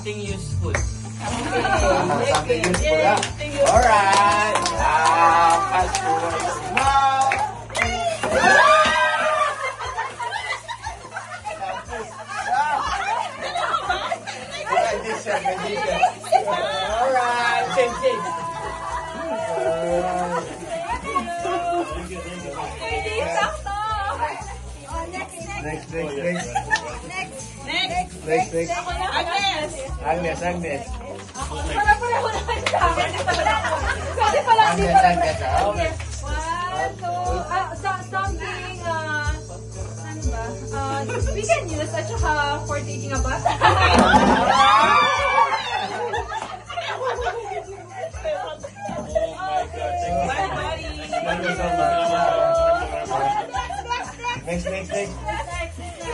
something useful. Something useful lang. Alright. Fast forward. Now. Alright. Change. Next. Agnes. Okay. Something, we can use at saka for taking a bath. Next.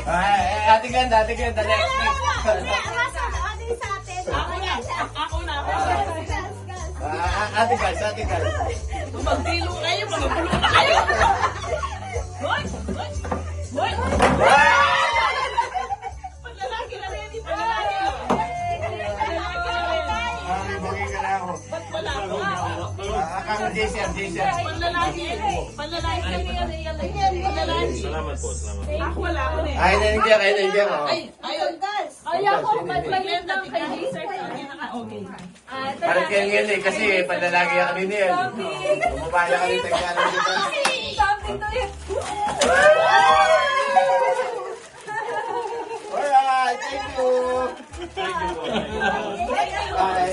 Ate ganda, next. Ate Gal. Magdilo kayo, magagulo na kayo. Hoy! Panlalaki na rin, panlalaki. Bugay ka na ako. Ba't wala ako? Akang Jason. Panlalaki kami, panlalaki. Salamat po. Ako wala ako eh. Ay, nandiyan ako. Ayun. Ayaw ko, magpalit lang kay Jason. Okay. Parang kaya eh, kasi panlalaki ka kanina yan. Bumabaya ka rin, tagyan na dito. Something to it. Alright, thank you.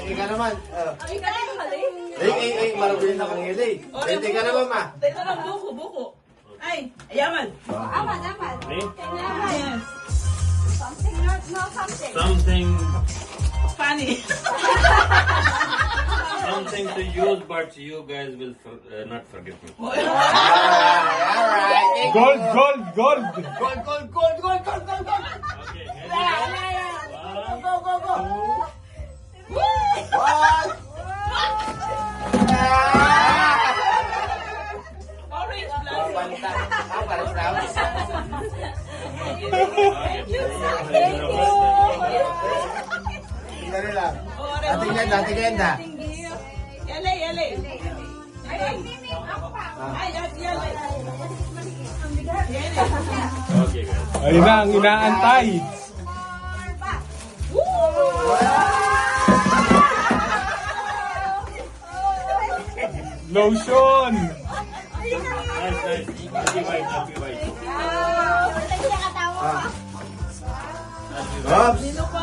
Ikaw naman. Ay, ka rin mali. Marabilin na kang hili. Ikaw naman, ma. Teka lang, buko. Ay, ayaman. Aman. Ayan. Something Funny. something to use, but you guys will not forget me. Alright, thank you. Gold! Gold. Okay, What? Orange plus. Dali lang. Ate Ganda. Yale. Ay, yale. okay guys. Ayun na ang inaantay. Lotion! Nice. Happy white. Oops.